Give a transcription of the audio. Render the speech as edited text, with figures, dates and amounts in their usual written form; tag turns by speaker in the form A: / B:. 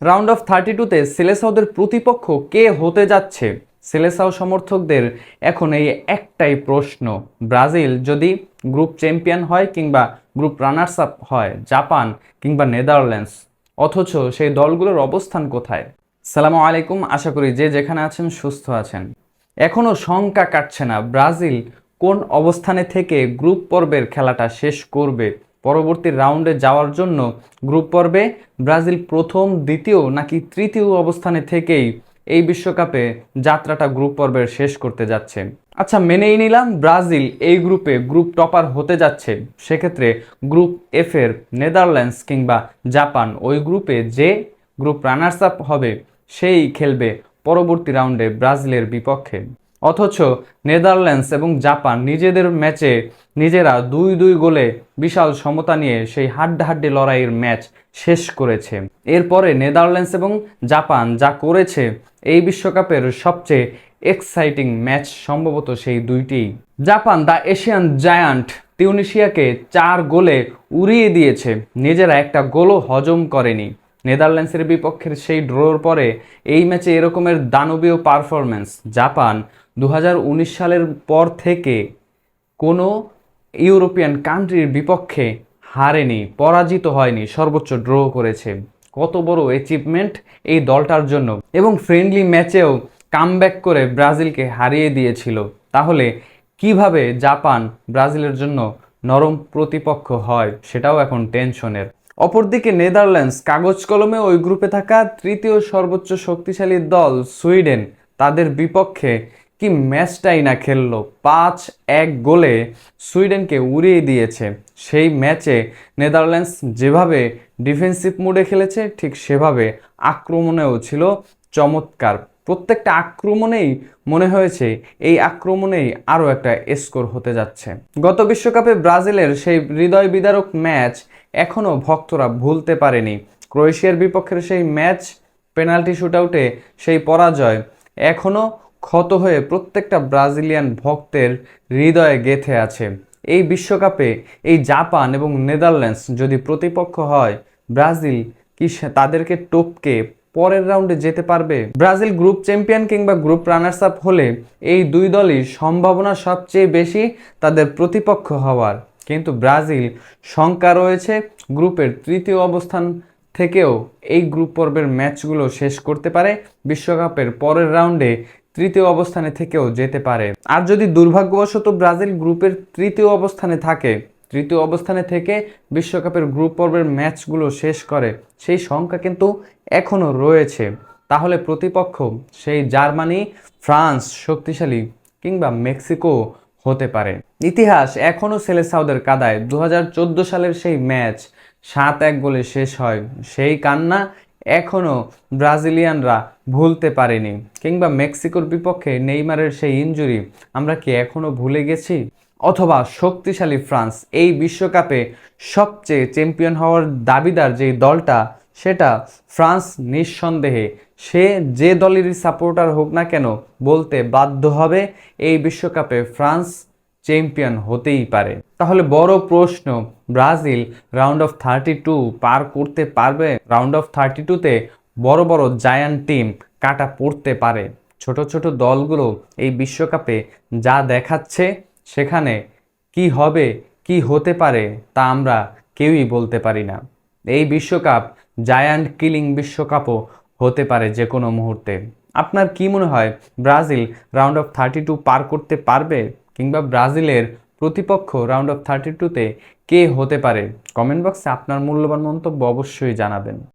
A: Round of 32-তে সেলেসাওদের প্রতিপক্ষ কে হতে যাচ্ছে? সেলেসাও সমর্থকদের এখন এই একটাই প্রশ্ন, ব্রাজিল যদি গ্রুপ চ্যাম্পিয়ন হয় কিংবা গ্রুপ রানার্স আপ হয়, জাপান কিংবা নেদারল্যান্ডস, অথচ সেই দলগুলোর অবস্থান কোথায়? সালামু আলাইকুম, আশা করি যে যেখানে আছেন সুস্থ আছেন। এখনো শঙ্কা কাটছে না ব্রাজিল কোন অবস্থানে থেকে গ্রুপ পর্বের খেলাটা শেষ করবে। পরবর্তী রাউন্ডে যাওয়ার জন্য গ্রুপ পর্বে ব্রাজিল প্রথম, দ্বিতীয় নাকি তৃতীয় অবস্থানে থেকেই এই বিশ্বকাপে যাত্রাটা গ্রুপ পর্বের শেষ করতে যাচ্ছে। আচ্ছা, মেনেই নিলাম ব্রাজিল এই গ্রুপে গ্রুপ টপার হতে যাচ্ছে। সেক্ষেত্রে গ্রুপ এফ এর নেদারল্যান্ডস কিংবা জাপান, ওই গ্রুপে যে গ্রুপ রানার্স আপ হবে সেই খেলবে পরবর্তী রাউন্ডে ব্রাজিলের বিপক্ষে। অথচ নেদারল্যান্ডস এবং জাপান নিজেদের ম্যাচে নিজেরা 2-2 গোলে বিশাল সমতা নিয়ে সেই হাড্ডাহাড্ডি লড়াইয়ের ম্যাচ শেষ করেছে। এরপরে নেদারল্যান্ডস এবং জাপান যা করেছে, এই বিশ্বকাপের সবচেয়ে এক্সাইটিং ম্যাচ সম্ভবত সেই দুইটিই। জাপান দ্য এশিয়ান জায়ান্ট তিউনিশিয়াকে 4 গোলে উড়িয়ে দিয়েছে, নিজেরা একটা গোলও হজম করেনি। নেদারল্যান্ডসের বিপক্ষের সেই ড্রর পরে এই ম্যাচে এরকমের দানবীয় পারফরম্যান্স জাপান 2019 সালের পর থেকে কোনো ইউরোপিয়ান কান্ট্রির বিপক্ষে হারেনি, পরাজিত হয়নি, সর্বোচ্চ ড্র করেছে। কত বড় অ্যাচিভমেন্ট এই দলটার জন্য, এবং ফ্রেন্ডলি ম্যাচেও কামব্যাক করে ব্রাজিলকে হারিয়ে দিয়েছিল। তাহলে কিভাবে জাপান ব্রাজিলের জন্য নরম প্রতিপক্ষ হয়, সেটাও এখন টেনশনের। অপরদিকে নেদারল্যান্ডস কাগজ কলমে ওই গ্রুপে থাকা তৃতীয় সর্বোচ্চ শক্তিশালী দল সুইডেন, তাদের বিপক্ষে কি ম্যাচটাই না খেললো, 5-1 গোলে সুইডেনকে উড়িয়ে দিয়েছে। সেই ম্যাচে নেদারল্যান্ডস যেভাবে ডিফেন্সিভ মুডে খেলেছে, ঠিক সেভাবে আক্রমণেও ছিল চমৎকার। প্রত্যেকটা আক্রমণেই মনে হয়েছে এই আক্রমণেই আরও একটা স্কোর হতে যাচ্ছে। গত বিশ্বকাপে ব্রাজিলের সেই হৃদয় বিদারক ম্যাচ এখনও ভক্তরা ভুলতে পারেনি। ক্রোয়েশিয়ার বিপক্ষের সেই ম্যাচ, পেনাল্টি শুটআউটে সেই পরাজয় এখনও ক্ষত হয়ে প্রত্যেকটা ব্রাজিলিয়ান ভক্তের হৃদয়ে গেঁথে আছে। এই বিশ্বকাপে এই জাপান এবং নেদারল্যান্ডস যদি প্রতিপক্ষ হয়, ব্রাজিল কি তাদেরকে টপকে পরের রাউন্ডে যেতে পারবে? ব্রাজিল গ্রুপ চ্যাম্পিয়ন কিংবা গ্রুপ রানার্স আপ হলে এই দুই দলই সম্ভাবনা সবচেয়ে বেশি তাদের প্রতিপক্ষ হওয়ার। কিন্তু ব্রাজিল শঙ্কা রয়েছে গ্রুপের তৃতীয় অবস্থান থেকেও এই গ্রুপ পর্বের ম্যাচগুলো শেষ করতে পারে, বিশ্বকাপের পরের রাউন্ডে তৃতীয় অবস্থানে থেকেও যেতে পারে। আর যদি দুর্ভাগ্যবশত ব্রাজিল গ্রুপের তৃতীয় অবস্থানে থাকে, তৃতীয় অবস্থানে থেকে বিশ্বকাপের গ্রুপ পর্বের ম্যাচগুলো শেষ করে, সেই সংখ্যা কিন্তু এখনও রয়েছে। তাহলে প্রতিপক্ষ সেই জার্মানি, ফ্রান্স শক্তিশালী কিংবা মেক্সিকো হতে পারে। ইতিহাস এখনও সেলেসাওদের কাদায়। 2014 সালের সেই ম্যাচ 7-1 গোলে শেষ হয়, সেই কান্না এখনও ব্রাজিলিয়ানরা ভুলতে পারেনি। কিংবা মেক্সিকোর বিপক্ষে নেইমারের সেই ইনজুরি আমরা কি এখনও ভুলে গেছি? অথবা শক্তিশালী ফ্রান্স, এই বিশ্বকাপে সবচেয়ে চ্যাম্পিয়ন হওয়ার দাবিদার যেই দলটা, সেটা ফ্রান্স নিঃসন্দেহে। সে যে দলেরই সাপোর্টার হোক না কেন, বলতে বাধ্য হবে এই বিশ্বকাপে ফ্রান্স চ্যাম্পিয়ন হতেই পারে। তাহলে বড় প্রশ্ন, ব্রাজিল রাউন্ড অফ 32 পার করতে পারবে? রাউন্ড অফ 32-তে বড় বড় জায়ান্ট টিম কাটা পড়তে পারে। ছোট ছোট দলগুলো এই বিশ্বকাপে যা দেখাচ্ছে, সেখানে কি হবে, কি হতে পারে, তা আমরা কেউই বলতে পারি না। এই বিশ্বকাপ জায়ান্ট কিলিং বিশ্বকাপও হতে পারে যে কোনো মুহূর্তে। আপনার কি মনে হয়, ব্রাজিল রাউন্ড অফ 32 পার করতে পারবে? কিংবা ব্রাজিলের প্রতিপক্ষ রাউন্ড অফ 32-তে কে হতে পারে? কমেন্ট বক্সে আপনার মূল্যবান মন্তব্য অবশ্যই জানাবেন।